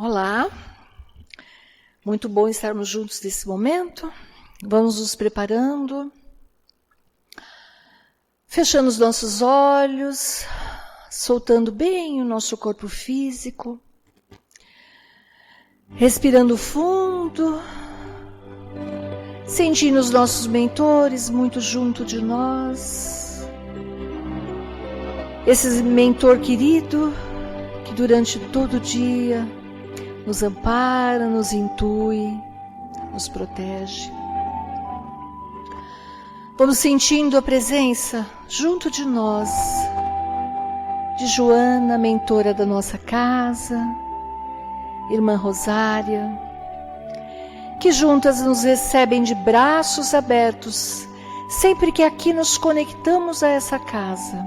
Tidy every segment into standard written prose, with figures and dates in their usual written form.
Olá, muito bom estarmos juntos nesse momento. Vamos nos preparando, fechando os nossos olhos, soltando bem o nosso corpo físico, respirando fundo, sentindo os nossos mentores muito junto de nós. Esse mentor querido que durante todo o dia nos ampara, nos intui, nos protege. Vamos sentindo a presença junto de nós, de Joana, mentora da nossa casa, irmã Rosária, que juntas nos recebem de braços abertos, sempre que aqui nos conectamos a essa casa.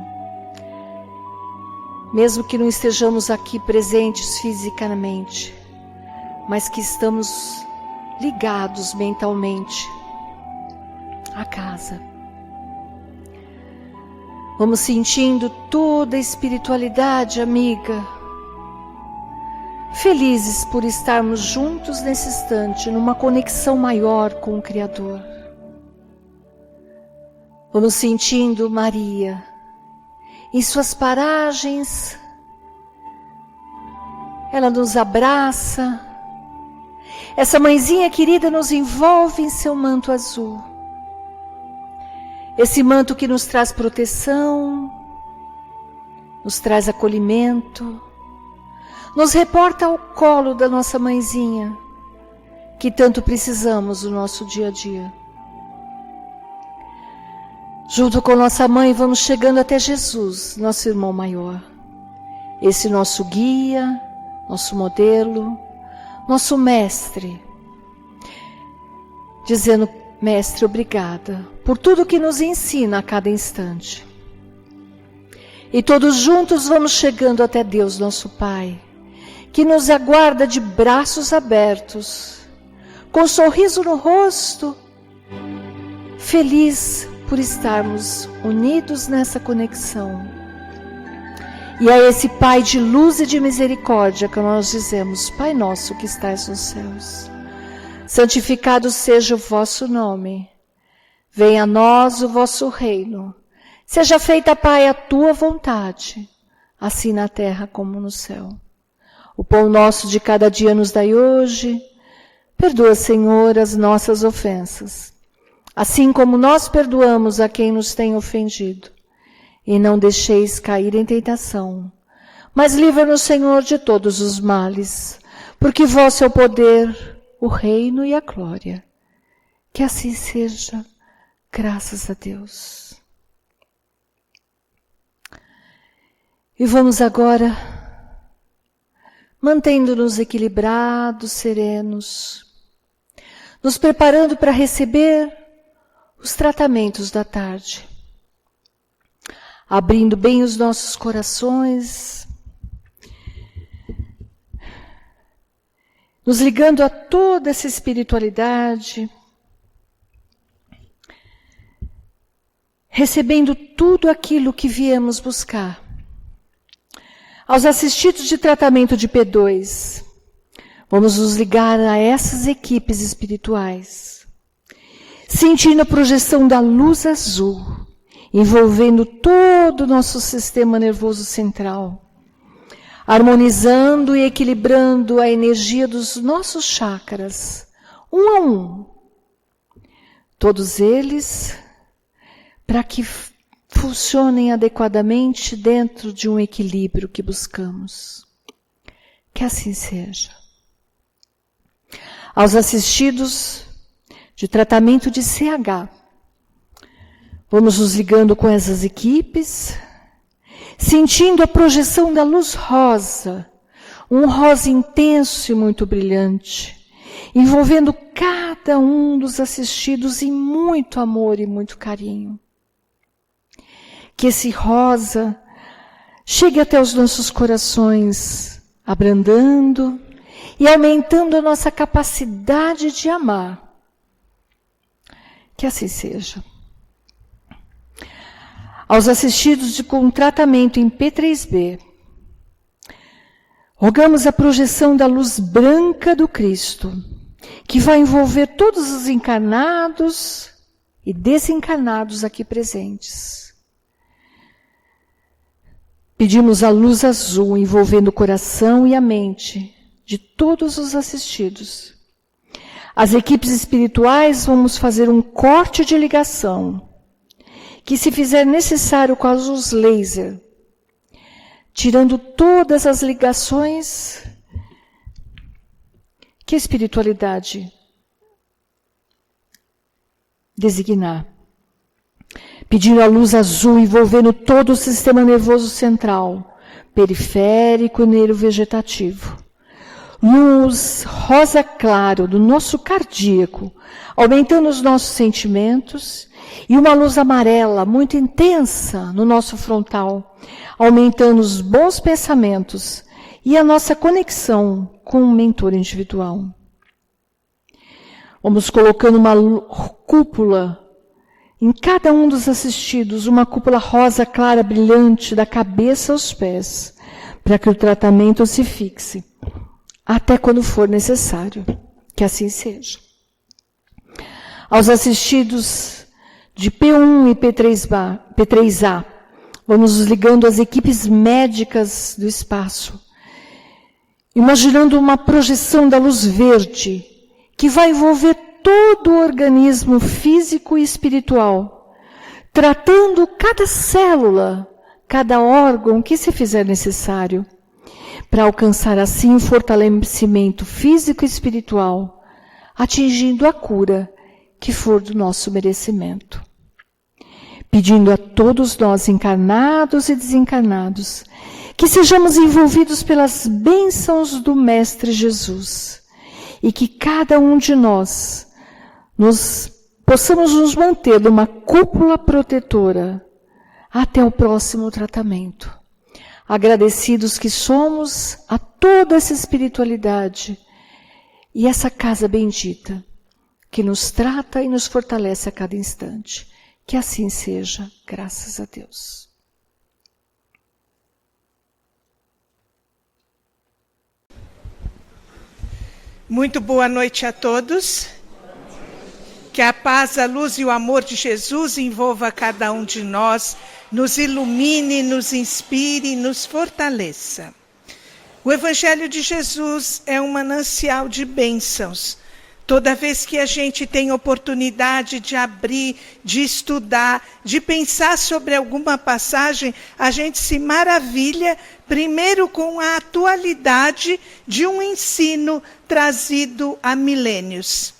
Mesmo que não estejamos aqui presentes fisicamente, mas que estamos ligados mentalmente à casa. Vamos sentindo toda a espiritualidade amiga, felizes por estarmos juntos nesse instante, numa conexão maior com o Criador. Vamos sentindo Maria em suas paragens, ela nos abraça. Essa mãezinha querida nos envolve em seu manto azul. Esse manto que nos traz proteção, nos traz acolhimento, nos reporta ao colo da nossa mãezinha, que tanto precisamos no nosso dia a dia. Junto com nossa mãe vamos chegando até Jesus, nosso irmão maior. Esse nosso guia, nosso modelo, nosso mestre, dizendo: mestre, obrigada por tudo que nos ensina a cada instante. E todos juntos vamos chegando até Deus, nosso Pai, que nos aguarda de braços abertos, com um sorriso no rosto, feliz por estarmos unidos nessa conexão. E é esse Pai de luz e de misericórdia que nós dizemos: Pai nosso que estás nos céus, santificado seja o vosso nome. Venha a nós o vosso reino. Seja feita, Pai, a tua vontade, assim na terra como no céu. O pão nosso de cada dia nos dai hoje. Perdoa, Senhor, as nossas ofensas, assim como nós perdoamos a quem nos tem ofendido. E não deixeis cair em tentação, mas livra-nos, Senhor, de todos os males, porque vosso é o poder, o reino e a glória. Que assim seja, graças a Deus. E vamos agora, mantendo-nos equilibrados, serenos, nos preparando para receber os tratamentos da tarde. Abrindo bem os nossos corações, nos ligando a toda essa espiritualidade, recebendo tudo aquilo que viemos buscar. Aos assistidos de tratamento de P2, vamos nos ligar a essas equipes espirituais, sentindo a projeção da luz azul, envolvendo todo o nosso sistema nervoso central, harmonizando e equilibrando a energia dos nossos chakras, um a um. Todos eles, para que funcionem adequadamente dentro de um equilíbrio que buscamos. Que assim seja. Aos assistidos de tratamento de CH, vamos nos ligando com essas equipes, sentindo a projeção da luz rosa, um rosa intenso e muito brilhante, envolvendo cada um dos assistidos em muito amor e muito carinho. Que esse rosa chegue até os nossos corações, abrandando e aumentando a nossa capacidade de amar. Que assim seja. Aos assistidos com tratamento em P3B, Rogamos a projeção da luz branca do Cristo, que vai envolver todos os encarnados e desencarnados aqui presentes. Pedimos a luz azul envolvendo o coração e a mente de todos os assistidos. As equipes espirituais vamos fazer um corte de ligação, que se fizer necessário com a luz laser, tirando todas as ligações que a espiritualidade designar. Pedindo a luz azul envolvendo todo o sistema nervoso central, periférico e neurovegetativo. Luz rosa claro do nosso cardíaco, aumentando os nossos sentimentos, e uma luz amarela muito intensa no nosso frontal, aumentando os bons pensamentos e a nossa conexão com o mentor individual. Vamos colocando uma cúpula em cada um dos assistidos, uma cúpula rosa clara brilhante da cabeça aos pés, para que o tratamento se fixe, até quando for necessário, que assim seja. Aos assistidos de P1 e P3A, vamos nos ligando às equipes médicas do espaço, imaginando uma projeção da luz verde, que vai envolver todo o organismo físico e espiritual, tratando cada célula, cada órgão que se fizer necessário, para alcançar assim o fortalecimento físico e espiritual, atingindo a cura que for do nosso merecimento. Pedindo a todos nós, encarnados e desencarnados, que sejamos envolvidos pelas bênçãos do Mestre Jesus, e que cada um de nós possamos nos manter numa cúpula protetora até o próximo tratamento. Agradecidos que somos a toda essa espiritualidade e essa casa bendita, que nos trata e nos fortalece a cada instante. Que assim seja, graças a Deus. Muito boa noite a todos. Que a paz, a luz e o amor de Jesus envolva cada um de nós, nos ilumine, nos inspire, nos fortaleça. O Evangelho de Jesus é um manancial de bênçãos. Toda vez que a gente tem oportunidade de abrir, de estudar, de pensar sobre alguma passagem, a gente se maravilha, primeiro com a atualidade de um ensino trazido há milênios.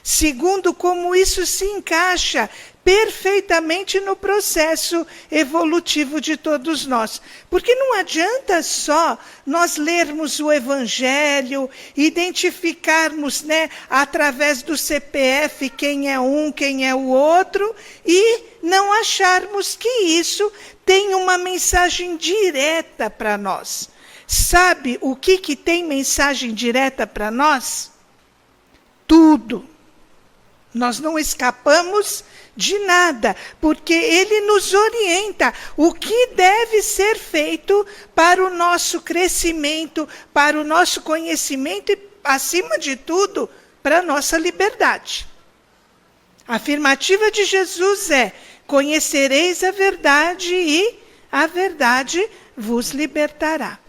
Segundo, como isso se encaixa perfeitamente no processo evolutivo de todos nós. Porque não adianta só nós lermos o Evangelho, identificarmos, através do CPF quem é um, quem é o outro, e não acharmos que isso tem uma mensagem direta para nós. Sabe o que tem mensagem direta para nós? Tudo. Nós não escapamos de nada, porque ele nos orienta o que deve ser feito para o nosso crescimento, para o nosso conhecimento e, acima de tudo, para a nossa liberdade. A afirmativa de Jesus é: conhecereis a verdade e a verdade vos libertará.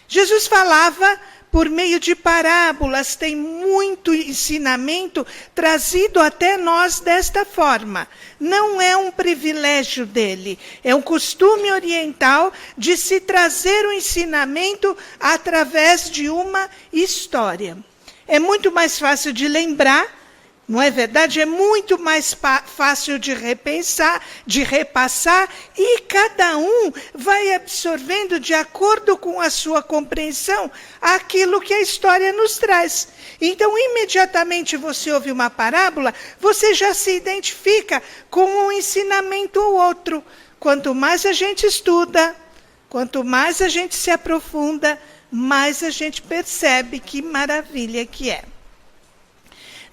Jesus falava por meio de parábolas, tem muito ensinamento trazido até nós desta forma. Não é um privilégio dele, é um costume oriental de se trazer o ensinamento através de uma história. É muito mais fácil de lembrar, não é verdade? É muito mais fácil de repensar, de repassar, e cada um vai absorvendo de acordo com a sua compreensão aquilo que a história nos traz. Então, imediatamente você ouve uma parábola, você já se identifica com um ensinamento ou outro. Quanto mais a gente estuda, quanto mais a gente se aprofunda, mais a gente percebe que maravilha que é.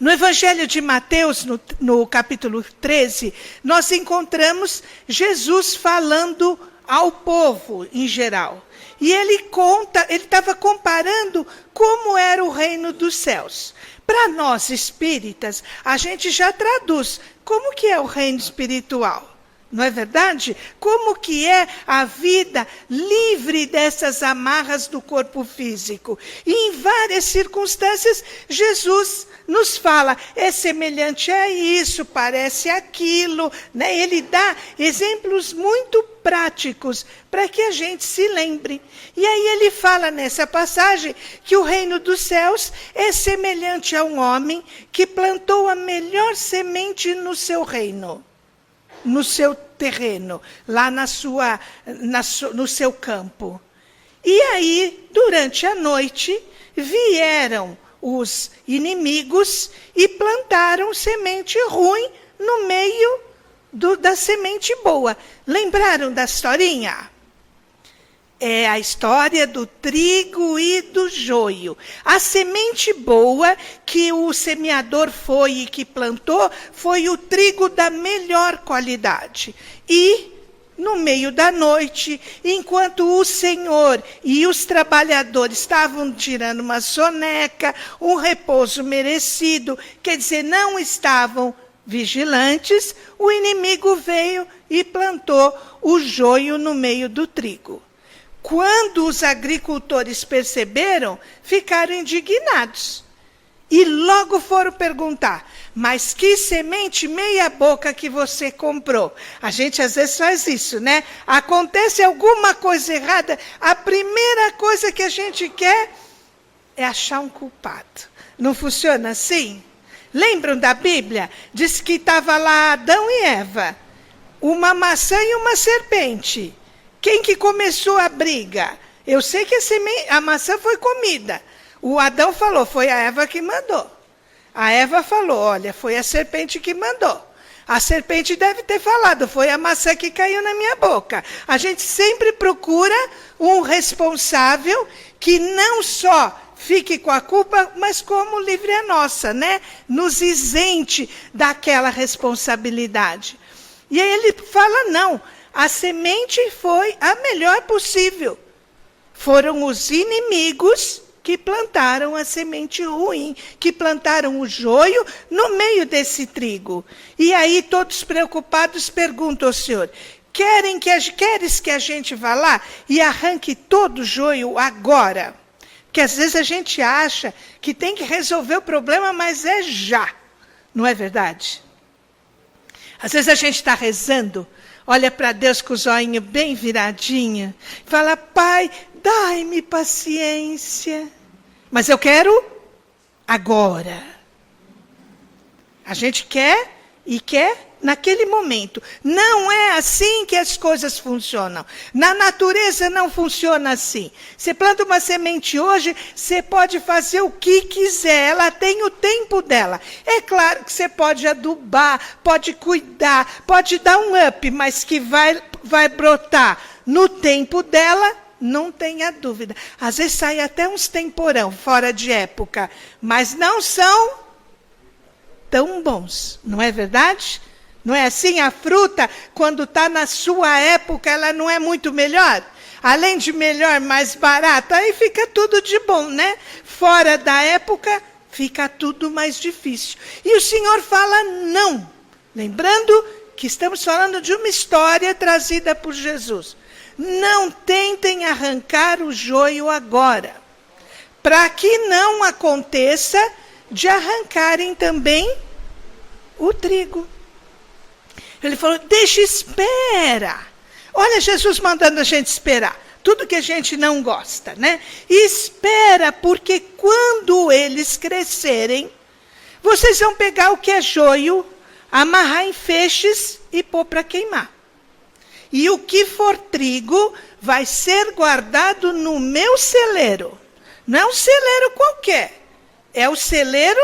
No Evangelho de Mateus, no capítulo 13, nós encontramos Jesus falando ao povo em geral. E ele estava comparando como era o reino dos céus. Para nós espíritas, a gente já traduz como que é o reino espiritual. Não é verdade? Como que é a vida livre dessas amarras do corpo físico? E em várias circunstâncias, Jesus nos fala, é semelhante a isso, parece aquilo. Né? Ele dá exemplos muito práticos para que a gente se lembre. E aí ele fala nessa passagem que o reino dos céus é semelhante a um homem que plantou a melhor semente no seu reino. No seu terreno, lá no seu campo. E aí, durante a noite, vieram os inimigos e plantaram semente ruim no meio da semente boa. Lembraram da historinha? É a história do trigo e do joio. A semente boa que o semeador foi e que plantou foi o trigo da melhor qualidade. E, no meio da noite, enquanto o Senhor e os trabalhadores estavam tirando uma soneca, um repouso merecido, quer dizer, não estavam vigilantes, o inimigo veio e plantou o joio no meio do trigo. Quando os agricultores perceberam, ficaram indignados. E logo foram perguntar, mas que semente meia boca que você comprou? A gente às vezes faz isso, né? Acontece alguma coisa errada, a primeira coisa que a gente quer é achar um culpado. Não funciona assim? Lembram da Bíblia? Diz que estava lá Adão e Eva, uma maçã e uma serpente. Quem que começou a briga? Eu sei que a maçã foi comida. O Adão falou, foi a Eva que mandou. A Eva falou, olha, foi a serpente que mandou. A serpente deve ter falado, foi a maçã que caiu na minha boca. A gente sempre procura um responsável que não só fique com a culpa, mas como livre a nossa, né? Nos isente daquela responsabilidade. E aí ele fala, não. A semente foi a melhor possível. Foram os inimigos que plantaram a semente ruim, que plantaram o joio no meio desse trigo. E aí todos preocupados perguntam ao Senhor, queres que a gente vá lá e arranque todo o joio agora? Porque às vezes a gente acha que tem que resolver o problema, mas é já. Não é verdade? Às vezes a gente está rezando, olha para Deus com o zoinho bem viradinho, fala, Pai, dai-me paciência, mas eu quero agora. A gente quer e quer naquele momento. Não é assim que as coisas funcionam. Na natureza não funciona assim. Você planta uma semente hoje, você pode fazer o que quiser, ela tem o tempo dela. É claro que você pode adubar, pode cuidar, pode dar um up, mas que vai brotar no tempo dela, não tenha dúvida. Às vezes sai até uns temporão fora de época, mas não são tão bons, não é verdade? Não é assim? A fruta, quando está na sua época, ela não é muito melhor? Além de melhor, mais barata, aí fica tudo de bom, né? Fora da época, fica tudo mais difícil. E o Senhor fala não. Lembrando que estamos falando de uma história trazida por Jesus. Não tentem arrancar o joio agora, para que não aconteça de arrancarem também o trigo. Ele falou, espera. Olha Jesus mandando a gente esperar. Tudo que a gente não gosta, né? Espera, porque quando eles crescerem, vocês vão pegar o que é joio, amarrar em feixes e pôr para queimar. E o que for trigo vai ser guardado no meu celeiro. Não é um celeiro qualquer. É o celeiro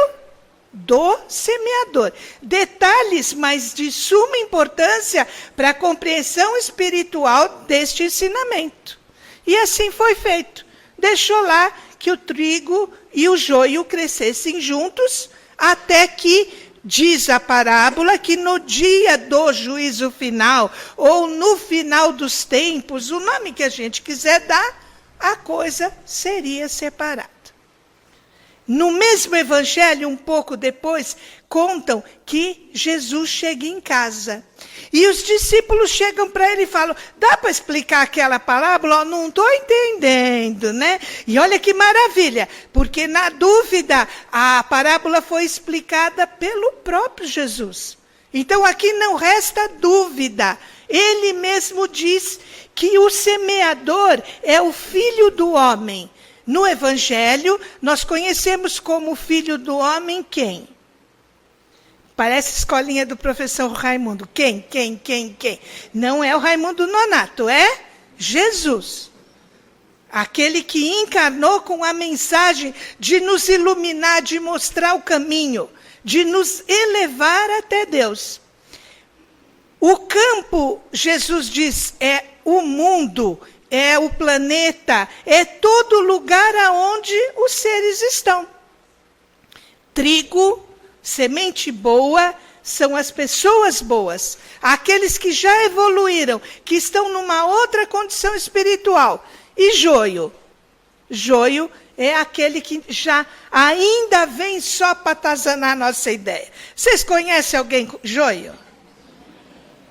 do semeador. Detalhes, mas de suma importância para a compreensão espiritual deste ensinamento. E assim foi feito. Deixou lá que o trigo e o joio crescessem juntos, até que Diz a parábola que no dia do juízo final, ou no final dos tempos, o nome que a gente quiser dar, a coisa seria separada. No mesmo evangelho, um pouco depois, contam que Jesus chega em casa. E os discípulos chegam para ele e falam, dá para explicar aquela parábola? Não estou entendendo, né? E olha que maravilha, porque na dúvida, a parábola foi explicada pelo próprio Jesus. Então aqui não resta dúvida. Ele mesmo diz que o semeador é o filho do homem. No Evangelho, nós conhecemos como filho do homem quem? Parece escolinha do professor Raimundo. Quem? Não é o Raimundo Nonato, é Jesus. Aquele que encarnou com a mensagem de nos iluminar, de mostrar o caminho, de nos elevar até Deus. O campo, Jesus diz, é o mundo, é o planeta, é todo lugar aonde os seres estão. Trigo, semente boa, são as pessoas boas. Aqueles que já evoluíram, que estão numa outra condição espiritual. E joio? Joio é aquele que já ainda vem só para atazanar a nossa ideia. Vocês conhecem alguém joio?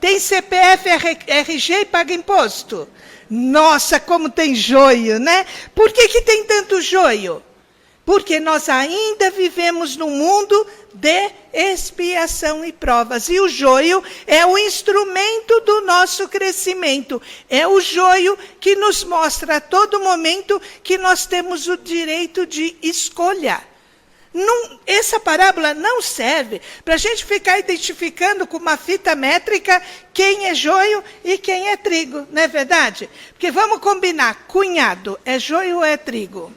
Tem CPF, RG e paga imposto? Nossa, como tem joio, né? Por que tem tanto joio? Porque nós ainda vivemos num mundo de expiação e provas. E o joio é o instrumento do nosso crescimento. É o joio que nos mostra a todo momento que nós temos o direito de escolha. Essa parábola não serve para a gente ficar identificando com uma fita métrica quem é joio e quem é trigo, não é verdade? Porque vamos combinar, cunhado, é joio ou é trigo?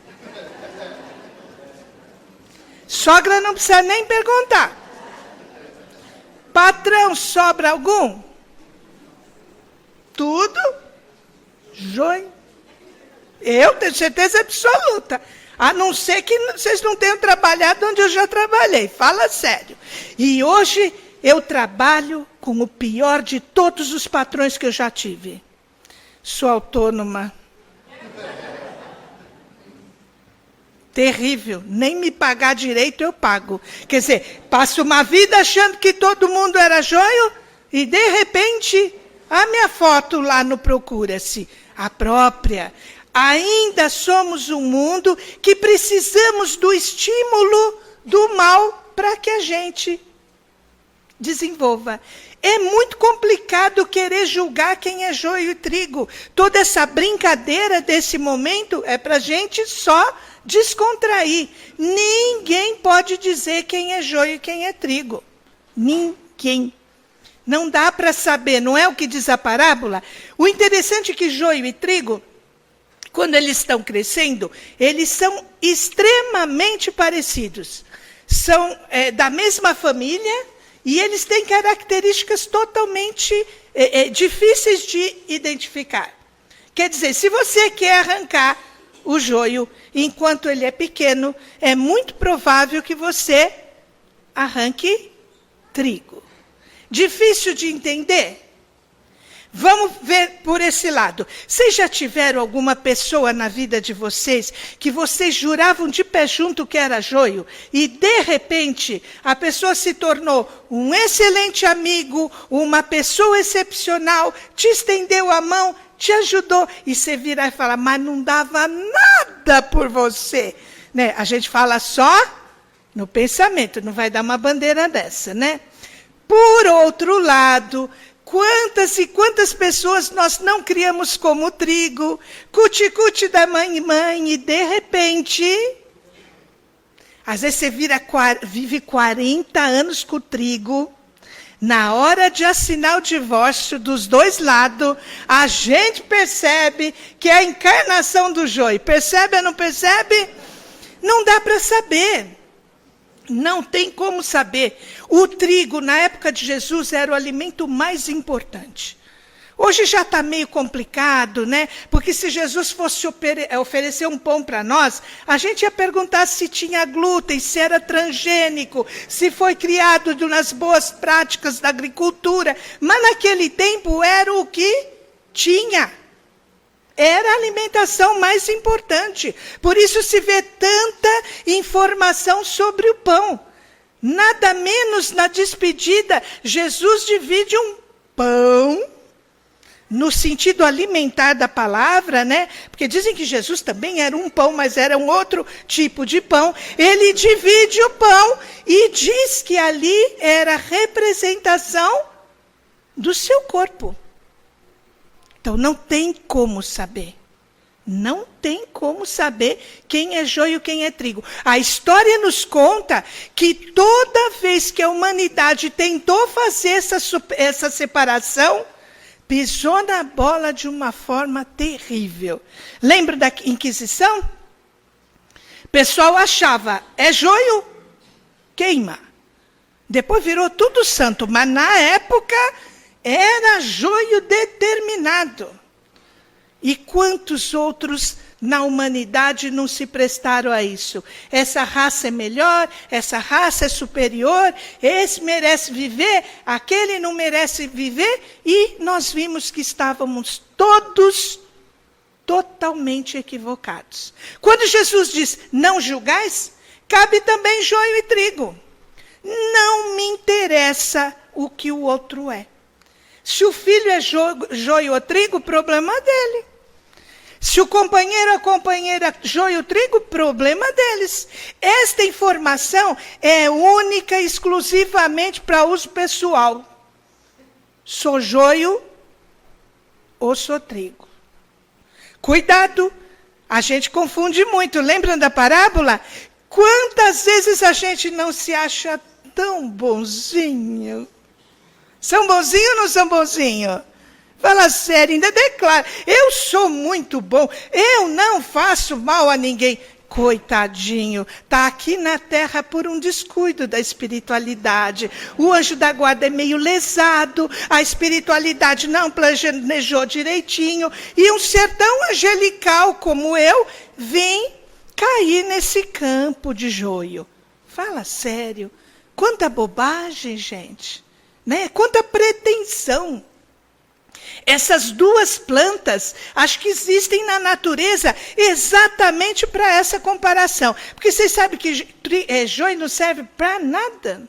Sogra não precisa nem perguntar. Patrão, sobra algum? Tudo joio. Eu tenho certeza absoluta. A não ser que vocês não tenham trabalhado onde eu já trabalhei. Fala sério. E hoje eu trabalho com o pior de todos os patrões que eu já tive. Sou autônoma. Terrível. Nem me pagar direito eu pago. Quer dizer, passo uma vida achando que todo mundo era joio e de repente a minha foto lá no Procura-se. A própria. Ainda somos um mundo que precisamos do estímulo do mal para que a gente desenvolva. É muito complicado querer julgar quem é joio e trigo. Toda essa brincadeira desse momento é para a gente só descontrair. Ninguém pode dizer quem é joio e quem é trigo. Ninguém. Não dá para saber, não é o que diz a parábola? O interessante é que joio e trigo, quando eles estão crescendo, eles são extremamente parecidos. São da mesma família e eles têm características totalmente difíceis de identificar. Quer dizer, se você quer arrancar o joio enquanto ele é pequeno, é muito provável que você arranque trigo. Difícil de entender? Vamos ver por esse lado. Vocês já tiveram alguma pessoa na vida de vocês que vocês juravam de pé junto que era joio e, de repente, a pessoa se tornou um excelente amigo, uma pessoa excepcional, te estendeu a mão, te ajudou, e você vira e fala, mas não dava nada por você. Né? A gente fala só no pensamento, não vai dar uma bandeira dessa, né? Por outro lado, quantas e quantas pessoas nós não criamos como trigo, cuti-cuti da mãe e mãe, e de repente, às vezes você vive 40 anos com o trigo, na hora de assinar o divórcio dos dois lados, a gente percebe que é a encarnação do joio. Percebe ou não percebe? Não dá para saber. Não tem como saber. O trigo, na época de Jesus, era o alimento mais importante. Hoje já está meio complicado, né? Porque se Jesus fosse oferecer um pão para nós, a gente ia perguntar se tinha glúten, se era transgênico, se foi criado nas boas práticas da agricultura. Mas naquele tempo era o que tinha. Era a alimentação mais importante. Por isso se vê tanta informação sobre o pão. Nada menos na despedida, Jesus divide um pão, no sentido alimentar da palavra, né? Porque dizem que Jesus também era um pão, mas era um outro tipo de pão. Ele divide o pão e diz que ali era representação do seu corpo. Então não tem como saber. Não tem como saber quem é joio e quem é trigo. A história nos conta que toda vez que a humanidade tentou fazer essa separação, pisou na bola de uma forma terrível. Lembra da Inquisição? O pessoal achava, é joio, queima. Depois virou tudo santo, mas na época era joio determinado. E quantos outros na humanidade não se prestaram a isso? Essa raça é melhor, essa raça é superior, esse merece viver, aquele não merece viver, e nós vimos que estávamos todos totalmente equivocados. Quando Jesus diz, não julgais, cabe também joio e trigo. Não me interessa o que o outro é. Se o filho é joio ou trigo, problema dele. Se o companheiro ou a companheira joio ou trigo, problema deles. Esta informação é única e exclusivamente para uso pessoal. Sou joio ou sou trigo. Cuidado, a gente confunde muito. Lembram da parábola? Quantas vezes a gente não se acha tão bonzinho? São bonzinhos ou não são bonzinhos? Fala sério, ainda declara, eu sou muito bom, eu não faço mal a ninguém. Coitadinho, está aqui na terra por um descuido da espiritualidade. O anjo da guarda é meio lesado, a espiritualidade não planejou direitinho, e um ser tão angelical como eu vem cair nesse campo de joio. Fala sério, quanta bobagem, gente, né? Quanta pretensão. Essas duas plantas, acho que existem na natureza exatamente para essa comparação. Porque vocês sabem que joio não serve para nada.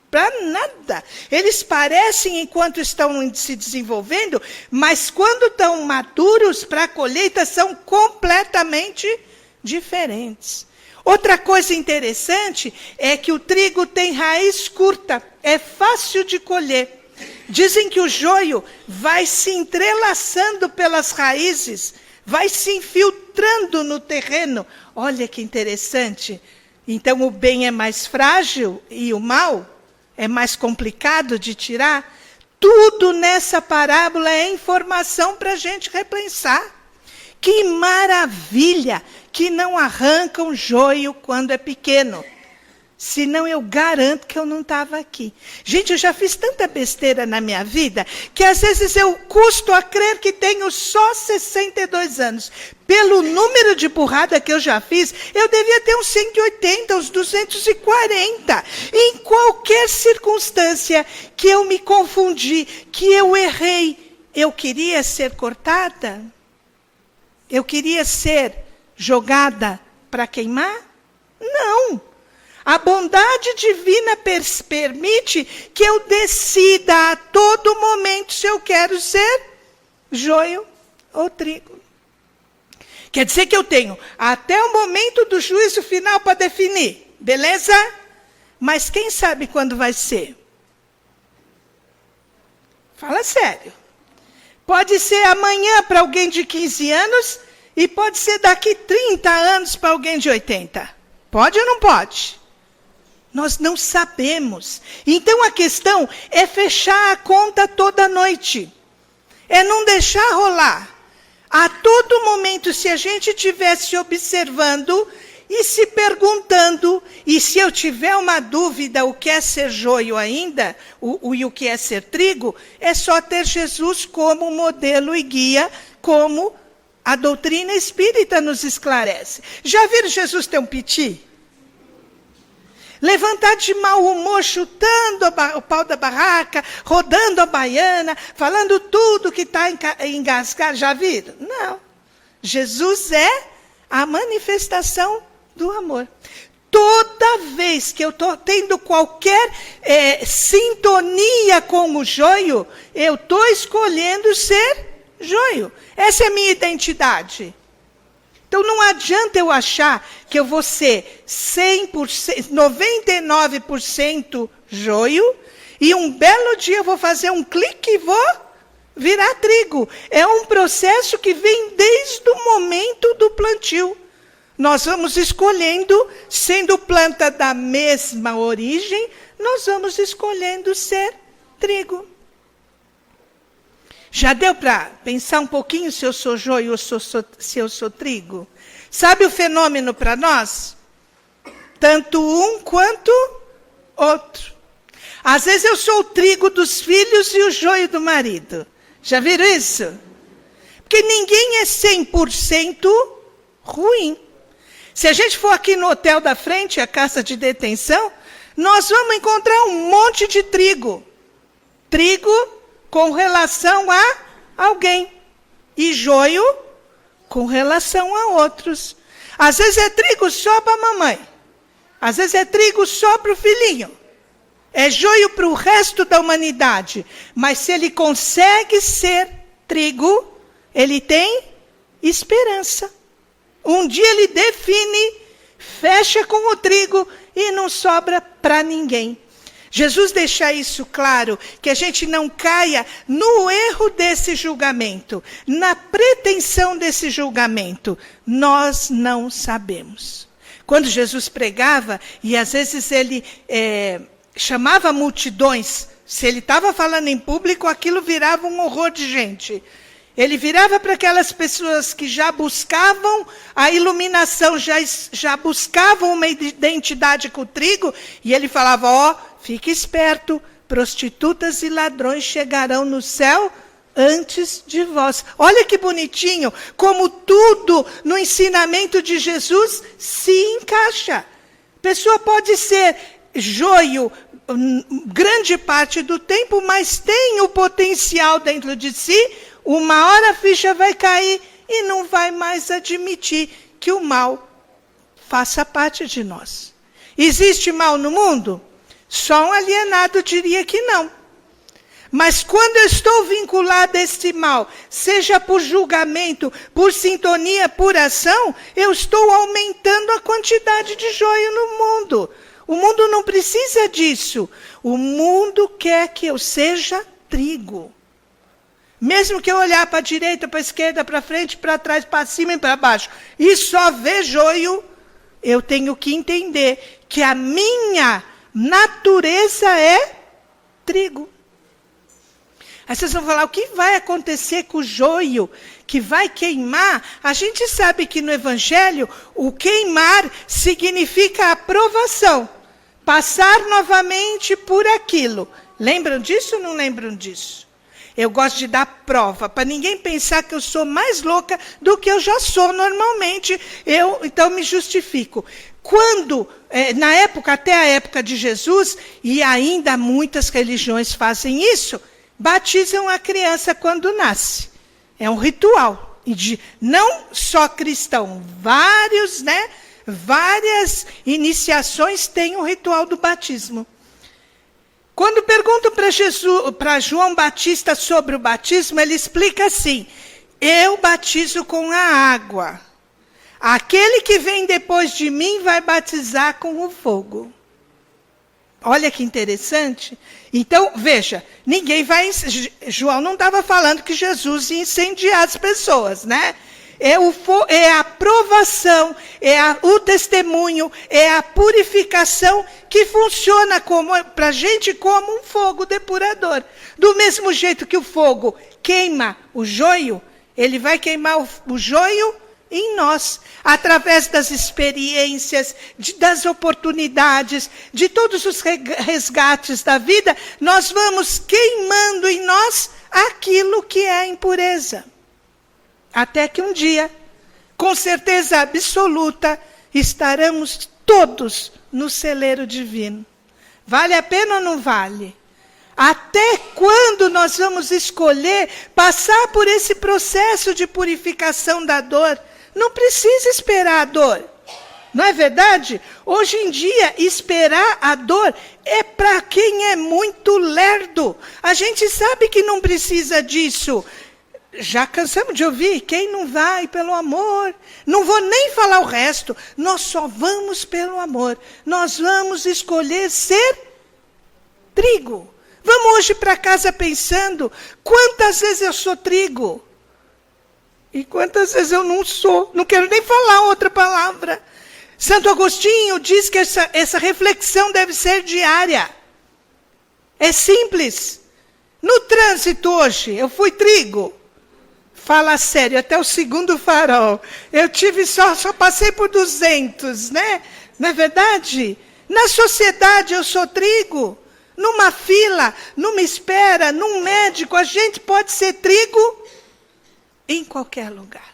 Para nada. Eles parecem enquanto estão se desenvolvendo, mas quando estão maduros para a colheita são completamente diferentes. Outra coisa interessante é que o trigo tem raiz curta, é fácil de colher. Dizem que o joio vai se entrelaçando pelas raízes, vai se infiltrando no terreno. Olha que interessante. Então o bem é mais frágil e o mal é mais complicado de tirar. Tudo nessa parábola é informação para a gente repensar. Que maravilha que não arrancam joio quando é pequeno. Senão eu garanto que eu não estava aqui. Gente, eu já fiz tanta besteira na minha vida, que às vezes eu custo a crer que tenho só 62 anos. Pelo número de burrada que eu já fiz, eu devia ter uns 180, uns 240. Em qualquer circunstância que eu me confundi, que eu errei, eu queria ser cortada? Eu queria ser jogada para queimar? Não. A bondade divina permite que eu decida a todo momento se eu quero ser joio ou trigo. Quer dizer que eu tenho até o momento do juízo final para definir, beleza? Mas quem sabe quando vai ser? Fala sério. Pode ser amanhã para alguém de 15 anos e pode ser daqui 30 anos para alguém de 80. Pode ou não pode? Nós não sabemos. Então a questão é fechar a conta toda noite. É não deixar rolar. A todo momento, se a gente estivesse observando e se perguntando, e se eu tiver uma dúvida o que é ser joio ainda, e o que é ser trigo, é só ter Jesus como modelo e guia, como a doutrina espírita nos esclarece. Já viram Jesus ter um piti? Levantar de mau humor, chutando o pau da barraca, rodando a baiana, falando tudo que está engasgado. Já viram? Não. Jesus é a manifestação do amor. Toda vez que eu estou tendo qualquer sintonia com o joio, eu estou escolhendo ser joio. Essa é a minha identidade. Então não adianta eu achar que eu vou ser 100%, 99% joio, e um belo dia eu vou fazer um clique e vou virar trigo. É um processo que vem desde o momento do plantio. Nós vamos escolhendo, sendo planta da mesma origem, nós vamos escolhendo ser trigo. Já deu para pensar um pouquinho se eu sou joio ou se eu sou trigo? Sabe o fenômeno para nós? Tanto um quanto outro. Às vezes eu sou o trigo dos filhos e o joio do marido. Já viram isso? Porque ninguém é 100% ruim. Se a gente for aqui no hotel da frente, a casa de detenção, nós vamos encontrar um monte de trigo. Trigo com relação a alguém. E joio com relação a outros. Às vezes é trigo só para a mamãe. Às vezes é trigo só para o filhinho. É joio para o resto da humanidade. Mas se ele consegue ser trigo, ele tem esperança. Um dia ele define, fecha com o trigo e não sobra para ninguém. Jesus deixa isso claro, que a gente não caia no erro desse julgamento, na pretensão desse julgamento. Nós não sabemos. Quando Jesus pregava, e às vezes ele chamava multidões, se ele estava falando em público, aquilo virava um horror de gente. Ele virava para aquelas pessoas que já buscavam a iluminação, já buscavam uma identidade com o trigo, e ele falava, ó, fique esperto, prostitutas e ladrões chegarão no céu antes de vós. Olha que bonitinho, como tudo no ensinamento de Jesus se encaixa. A pessoa pode ser joio grande parte do tempo, mas tem o potencial dentro de si. Uma hora a ficha vai cair e não vai mais admitir que o mal faça parte de nós. Existe mal no mundo? Só um alienado diria que não. Mas quando eu estou vinculado a esse mal, seja por julgamento, por sintonia, por ação, eu estou aumentando a quantidade de joio no mundo. O mundo não precisa disso. O mundo quer que eu seja trigo. Mesmo que eu olhar para a direita, para a esquerda, para frente, para trás, para cima e para baixo, e só ver joio, eu tenho que entender que a minha natureza é trigo. Aí vocês vão falar, o que vai acontecer com o joio que vai queimar? A gente sabe que no Evangelho, o queimar significa aprovação. Passar novamente por aquilo. Lembram disso ou não lembram disso? Eu gosto de dar prova, para ninguém pensar que eu sou mais louca do que eu já sou normalmente. Então me justifico. Quando, na época, até a época de Jesus, e ainda muitas religiões fazem isso, batizam a criança quando nasce. É um ritual. Não só cristão, várias iniciações têm o ritual do batismo. Quando pergunto para João Batista sobre o batismo, ele explica assim, eu batizo com a água. Aquele que vem depois de mim vai batizar com o fogo. Olha que interessante. Então, veja, João não estava falando que Jesus ia incendiar as pessoas, né? É a provação, o testemunho, é a purificação que funciona para a gente como um fogo depurador. Do mesmo jeito que o fogo queima o joio, ele vai queimar o joio em nós, através das experiências, das oportunidades, de todos os resgates da vida, nós vamos queimando em nós aquilo que é impureza. Até que um dia, com certeza absoluta, estaremos todos no celeiro divino. Vale a pena ou não vale? Até quando nós vamos escolher passar por esse processo de purificação da dor? Não precisa esperar a dor. Não é verdade? Hoje em dia, esperar a dor é para quem é muito lerdo. A gente sabe que não precisa disso. Já cansamos de ouvir, quem não vai pelo amor? Não vou nem falar o resto. Nós só vamos pelo amor. Nós vamos escolher ser trigo. Vamos hoje para casa pensando, quantas vezes eu sou trigo? E quantas vezes eu não sou? Não quero nem falar outra palavra. Santo Agostinho diz que essa reflexão deve ser diária. É simples. No trânsito hoje, eu fui trigo. Fala sério, até o segundo farol. Eu tive só passei por 200, né? Não é verdade? Na sociedade eu sou trigo. Numa fila, numa espera, num médico, a gente pode ser trigo em qualquer lugar.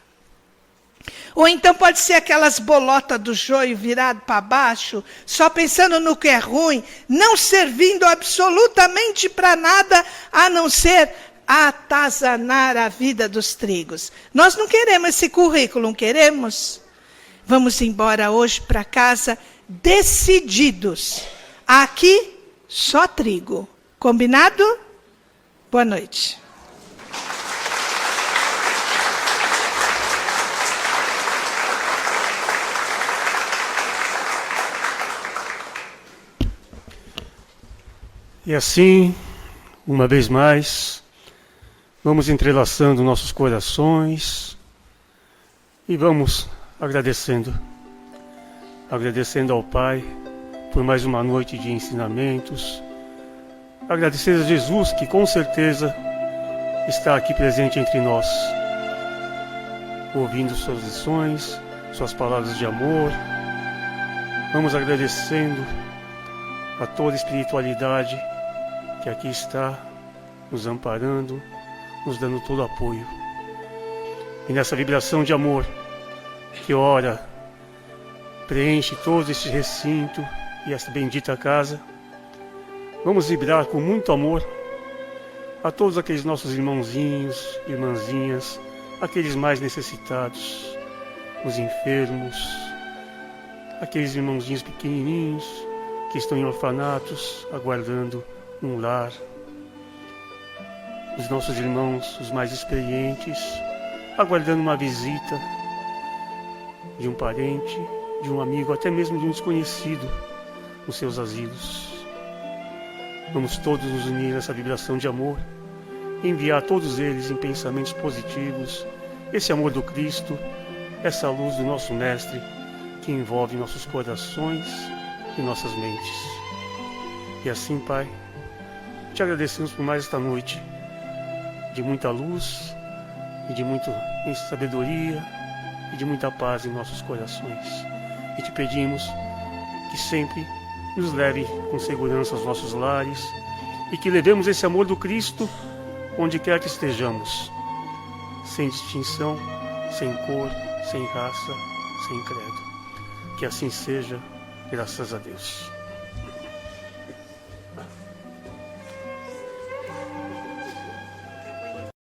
Ou então pode ser aquelas bolotas do joio virado para baixo, só pensando no que é ruim, não servindo absolutamente para nada, a não ser atazanar a vida dos trigos. Nós não queremos esse currículo, queremos? Vamos embora hoje para casa decididos. Aqui, só trigo. Combinado? Boa noite. E assim, uma vez mais, vamos entrelaçando nossos corações e vamos agradecendo ao Pai por mais uma noite de ensinamentos, agradecer a Jesus que com certeza está aqui presente entre nós, ouvindo suas lições, suas palavras de amor. Vamos agradecendo a toda a espiritualidade que aqui está nos amparando, nos dando todo o apoio. E nessa vibração de amor que ora preenche todo este recinto e esta bendita casa, vamos vibrar com muito amor a todos aqueles nossos irmãozinhos, irmãzinhas, aqueles mais necessitados, os enfermos, aqueles irmãozinhos pequenininhos que estão em orfanatos, aguardando um lar, os nossos irmãos, os mais experientes, aguardando uma visita de um parente, de um amigo, até mesmo de um desconhecido nos seus asilos. Vamos todos nos unir nessa vibração de amor, enviar todos eles em pensamentos positivos, esse amor do Cristo, essa luz do nosso Mestre, que envolve nossos corações e nossas mentes. E assim, Pai, te agradecemos por mais esta noite de muita luz e de muita sabedoria e de muita paz em nossos corações. E te pedimos que sempre nos leve com segurança aos nossos lares e que levemos esse amor do Cristo onde quer que estejamos, sem distinção, sem cor, sem raça, sem credo. Que assim seja, graças a Deus.